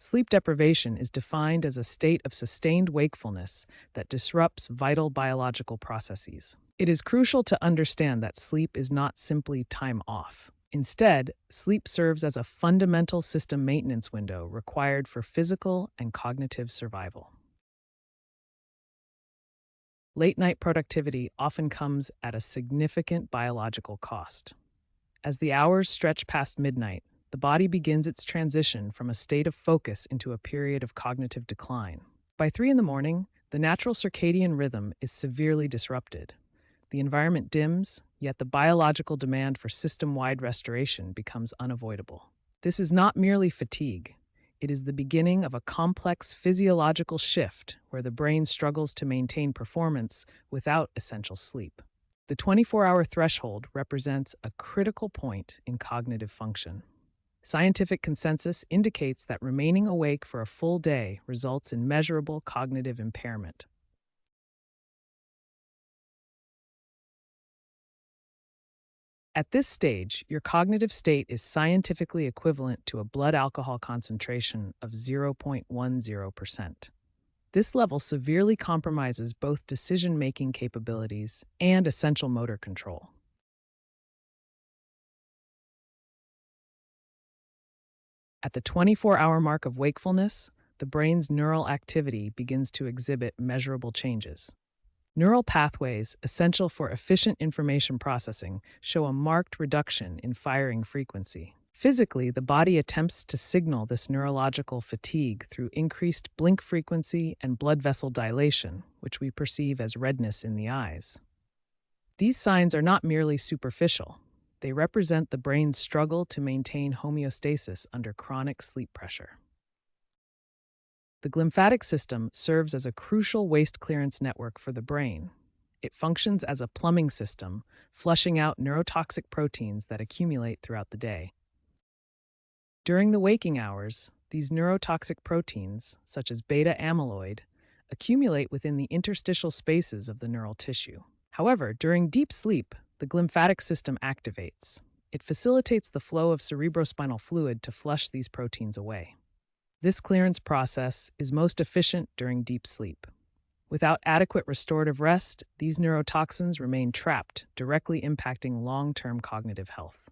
Sleep deprivation is defined as a state of sustained wakefulness that disrupts vital biological processes. It is crucial to understand that sleep is not simply time off. Instead, sleep serves as a fundamental system maintenance window required for physical and cognitive survival. Late night productivity often comes at a significant biological cost. As the hours stretch past midnight, the body begins its transition from a state of focus into a period of cognitive decline. By 3 in the morning, the natural circadian rhythm is severely disrupted. The environment dims, yet the biological demand for system-wide restoration becomes unavoidable. This is not merely fatigue. It is the beginning of a complex physiological shift where the brain struggles to maintain performance without essential sleep. The 24-hour threshold represents a critical point in cognitive function. Scientific consensus indicates that remaining awake for a full day results in measurable cognitive impairment. At this stage, your cognitive state is scientifically equivalent to a blood alcohol concentration of 0.10%. This level severely compromises both decision-making capabilities and essential motor control. At the 24-hour mark of wakefulness, the brain's neural activity begins to exhibit measurable changes. Neural pathways, essential for efficient information processing, show a marked reduction in firing frequency. Physically, the body attempts to signal this neurological fatigue through increased blink frequency and blood vessel dilation, which we perceive as redness in the eyes. These signs are not merely superficial. They represent the brain's struggle to maintain homeostasis under chronic sleep pressure. The glymphatic system serves as a crucial waste clearance network for the brain. It functions as a plumbing system, flushing out neurotoxic proteins that accumulate throughout the day. During the waking hours, these neurotoxic proteins, such as beta amyloid, accumulate within the interstitial spaces of the neural tissue. However, during deep sleep, the glymphatic system activates. It facilitates the flow of cerebrospinal fluid to flush these proteins away. This clearance process is most efficient during deep sleep. Without adequate restorative rest, these neurotoxins remain trapped, directly impacting long-term cognitive health.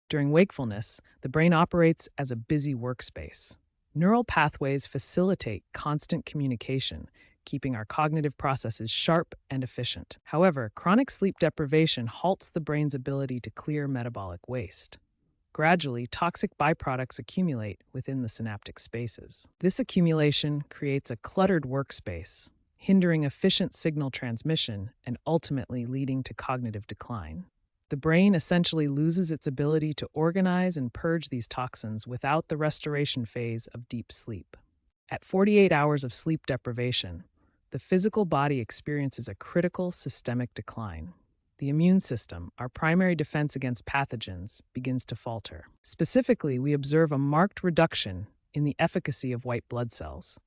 During wakefulness, the brain operates as a busy workspace. Neural pathways facilitate constant communication, keeping our cognitive processes sharp and efficient. However, chronic sleep deprivation halts the brain's ability to clear metabolic waste. Gradually, toxic byproducts accumulate within the synaptic spaces. This accumulation creates a cluttered workspace, hindering efficient signal transmission and ultimately leading to cognitive decline. The brain essentially loses its ability to organize and purge these toxins without the restoration phase of deep sleep. At 48 hours of sleep deprivation, the physical body experiences a critical systemic decline. The immune system, our primary defense against pathogens, begins to falter. Specifically, we observe a marked reduction in the efficacy of white blood cells.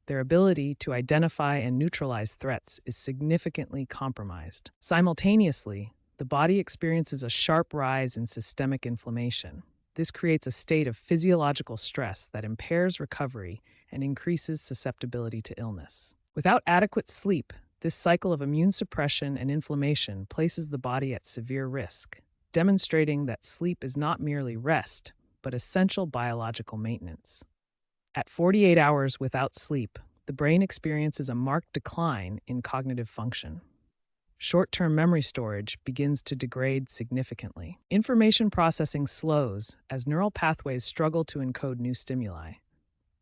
Their ability to identify and neutralize threats is significantly compromised. Simultaneously, the body experiences a sharp rise in systemic inflammation. This creates a state of physiological stress that impairs recovery and increases susceptibility to illness. Without adequate sleep, this cycle of immune suppression and inflammation places the body at severe risk, demonstrating that sleep is not merely rest, but essential biological maintenance. At 48 hours without sleep, the brain experiences a marked decline in cognitive function. Short-term memory storage begins to degrade significantly. Information processing slows as neural pathways struggle to encode new stimuli.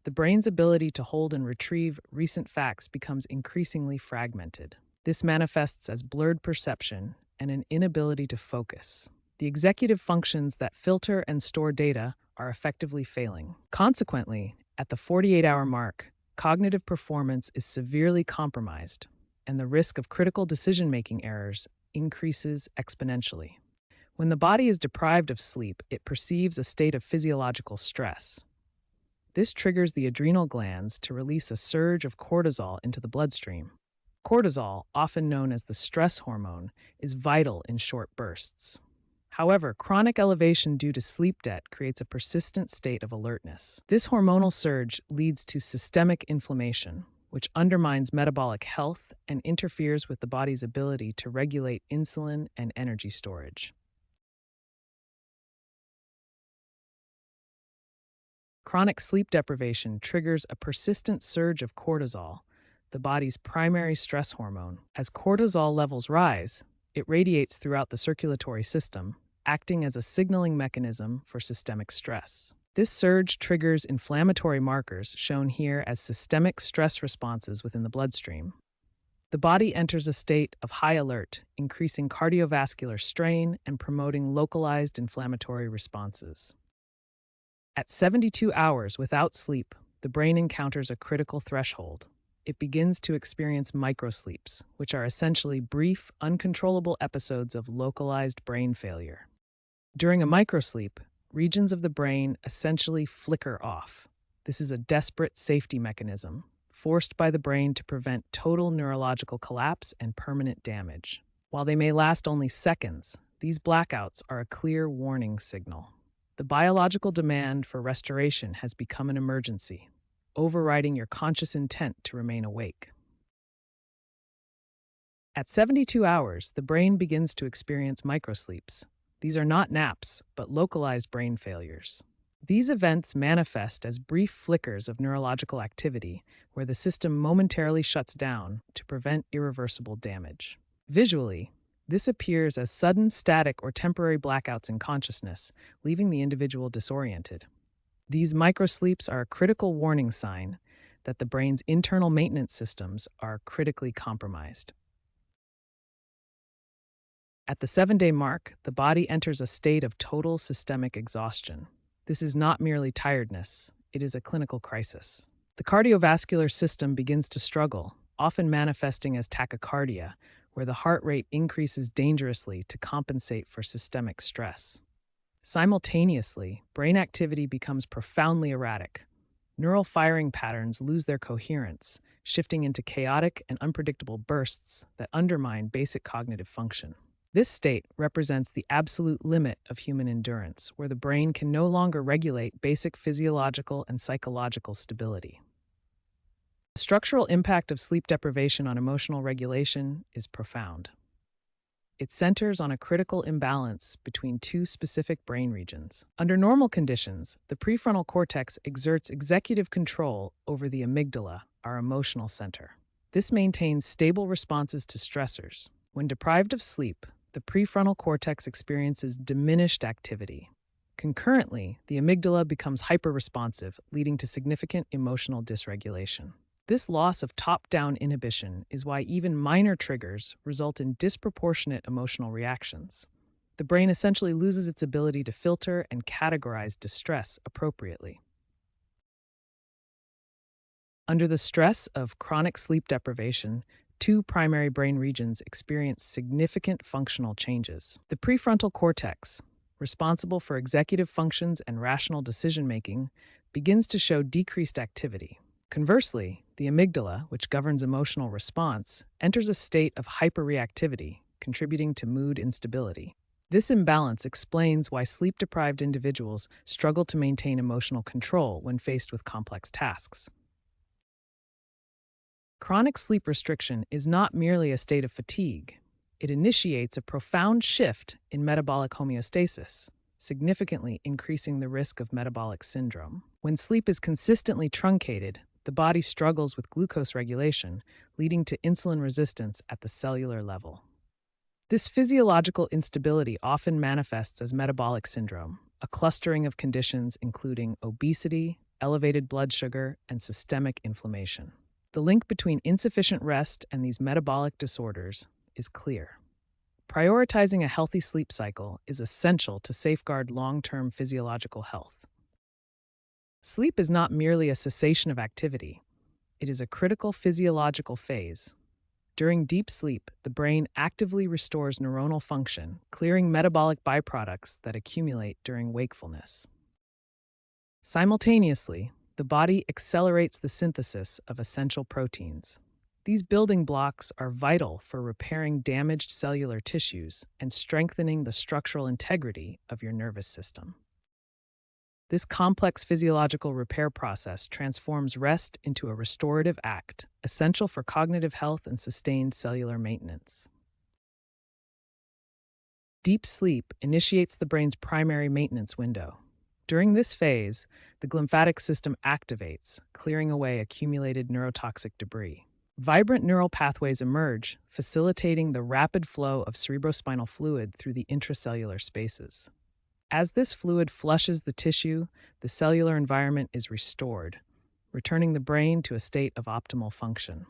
The brain's ability to hold and retrieve recent facts becomes increasingly fragmented. This manifests as blurred perception and an inability to focus. The executive functions that filter and store data are effectively failing. Consequently, at the 48-hour mark, cognitive performance is severely compromised, and the risk of critical decision-making errors increases exponentially. When the body is deprived of sleep, it perceives a state of physiological stress. This triggers the adrenal glands to release a surge of cortisol into the bloodstream. Cortisol, often known as the stress hormone, is vital in short bursts. However, chronic elevation due to sleep debt creates a persistent state of alertness. This hormonal surge leads to systemic inflammation, which undermines metabolic health and interferes with the body's ability to regulate insulin and energy storage. Chronic sleep deprivation triggers a persistent surge of cortisol, the body's primary stress hormone. As cortisol levels rise, it radiates throughout the circulatory system, acting as a signaling mechanism for systemic stress. This surge triggers inflammatory markers shown here as systemic stress responses within the bloodstream. The body enters a state of high alert, increasing cardiovascular strain and promoting localized inflammatory responses. At 72 hours without sleep, the brain encounters a critical threshold. It begins to experience microsleeps, which are essentially brief, uncontrollable episodes of localized brain failure. During a microsleep, regions of the brain essentially flicker off. This is a desperate safety mechanism, forced by the brain to prevent total neurological collapse and permanent damage. While they may last only seconds, these blackouts are a clear warning signal. The biological demand for restoration has become an emergency, overriding your conscious intent to remain awake. At 72 hours, the brain begins to experience microsleeps. These are not naps, but localized brain failures. These events manifest as brief flickers of neurological activity where the system momentarily shuts down to prevent irreversible damage. Visually, this appears as sudden static or temporary blackouts in consciousness, leaving the individual disoriented. These microsleeps are a critical warning sign that the brain's internal maintenance systems are critically compromised. At the 7-day mark, the body enters a state of total systemic exhaustion. This is not merely tiredness, it is a clinical crisis. The cardiovascular system begins to struggle, often manifesting as tachycardia, where the heart rate increases dangerously to compensate for systemic stress. Simultaneously, brain activity becomes profoundly erratic. Neural firing patterns lose their coherence, shifting into chaotic and unpredictable bursts that undermine basic cognitive function. This state represents the absolute limit of human endurance, where the brain can no longer regulate basic physiological and psychological stability. The structural impact of sleep deprivation on emotional regulation is profound. It centers on a critical imbalance between two specific brain regions. Under normal conditions, the prefrontal cortex exerts executive control over the amygdala, our emotional center. This maintains stable responses to stressors. When deprived of sleep, the prefrontal cortex experiences diminished activity. Concurrently, the amygdala becomes hyperresponsive, leading to significant emotional dysregulation. This loss of top-down inhibition is why even minor triggers result in disproportionate emotional reactions. The brain essentially loses its ability to filter and categorize distress appropriately. Under the stress of chronic sleep deprivation, two primary brain regions experience significant functional changes. The prefrontal cortex, responsible for executive functions and rational decision-making, begins to show decreased activity. Conversely, the amygdala, which governs emotional response, enters a state of hyperreactivity, contributing to mood instability. This imbalance explains why sleep-deprived individuals struggle to maintain emotional control when faced with complex tasks. Chronic sleep restriction is not merely a state of fatigue. It initiates a profound shift in metabolic homeostasis, significantly increasing the risk of metabolic syndrome. When sleep is consistently truncated, the body struggles with glucose regulation, leading to insulin resistance at the cellular level. This physiological instability often manifests as metabolic syndrome, a clustering of conditions including obesity, elevated blood sugar, and systemic inflammation. The link between insufficient rest and these metabolic disorders is clear. Prioritizing a healthy sleep cycle is essential to safeguard long-term physiological health. Sleep is not merely a cessation of activity. It is a critical physiological phase. During deep sleep, the brain actively restores neuronal function, clearing metabolic byproducts that accumulate during wakefulness. Simultaneously, the body accelerates the synthesis of essential proteins. These building blocks are vital for repairing damaged cellular tissues and strengthening the structural integrity of your nervous system. This complex physiological repair process transforms rest into a restorative act, essential for cognitive health and sustained cellular maintenance. Deep sleep initiates the brain's primary maintenance window. During this phase, the glymphatic system activates, clearing away accumulated neurotoxic debris. Vibrant neural pathways emerge, facilitating the rapid flow of cerebrospinal fluid through the intracellular spaces. As this fluid flushes the tissue, the cellular environment is restored, returning the brain to a state of optimal function.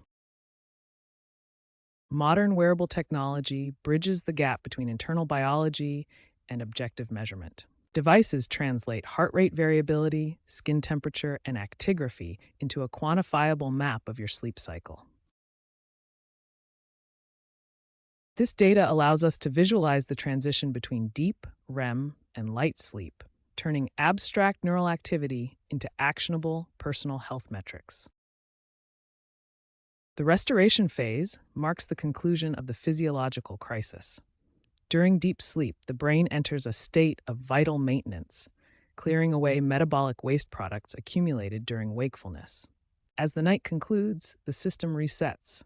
Modern wearable technology bridges the gap between internal biology and objective measurement. Devices translate heart rate variability, skin temperature, and actigraphy into a quantifiable map of your sleep cycle. This data allows us to visualize the transition between deep, REM, and light sleep, turning abstract neural activity into actionable personal health metrics. The restoration phase marks the conclusion of the physiological crisis. During deep sleep, the brain enters a state of vital maintenance, clearing away metabolic waste products accumulated during wakefulness. As the night concludes, the system resets.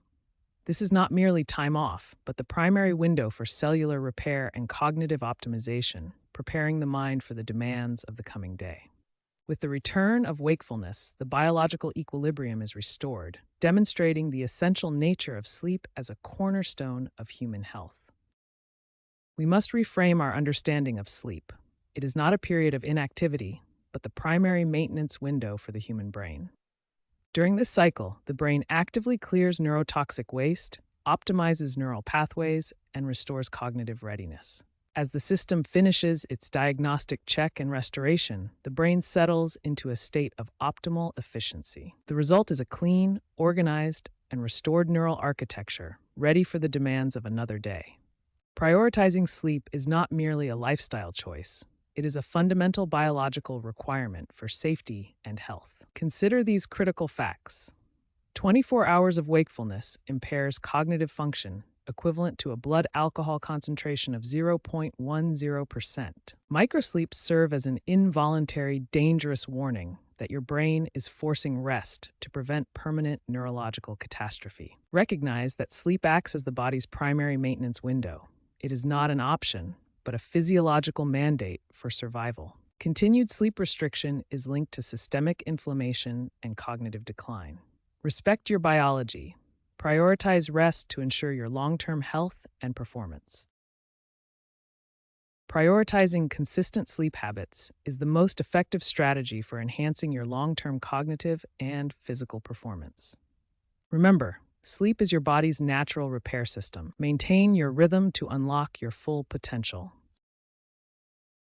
This is not merely time off, but the primary window for cellular repair and cognitive optimization, preparing the mind for the demands of the coming day. With the return of wakefulness, the biological equilibrium is restored, demonstrating the essential nature of sleep as a cornerstone of human health. We must reframe our understanding of sleep. It is not a period of inactivity, but the primary maintenance window for the human brain. During this cycle, the brain actively clears neurotoxic waste, optimizes neural pathways, and restores cognitive readiness. As the system finishes its diagnostic check and restoration, the brain settles into a state of optimal efficiency. The result is a clean, organized, and restored neural architecture, ready for the demands of another day. Prioritizing sleep is not merely a lifestyle choice. It is a fundamental biological requirement for safety and health. Consider these critical facts. 24 hours of wakefulness impairs cognitive function, equivalent to a blood alcohol concentration of 0.10%. Microsleeps serve as an involuntary, dangerous warning that your brain is forcing rest to prevent permanent neurological catastrophe. Recognize that sleep acts as the body's primary maintenance window. It is not an option, but a physiological mandate for survival. Continued sleep restriction is linked to systemic inflammation and cognitive decline. Respect your biology. Prioritize rest to ensure your long-term health and performance. Prioritizing consistent sleep habits is the most effective strategy for enhancing your long-term cognitive and physical performance. Remember, sleep is your body's natural repair system. Maintain your rhythm to unlock your full potential.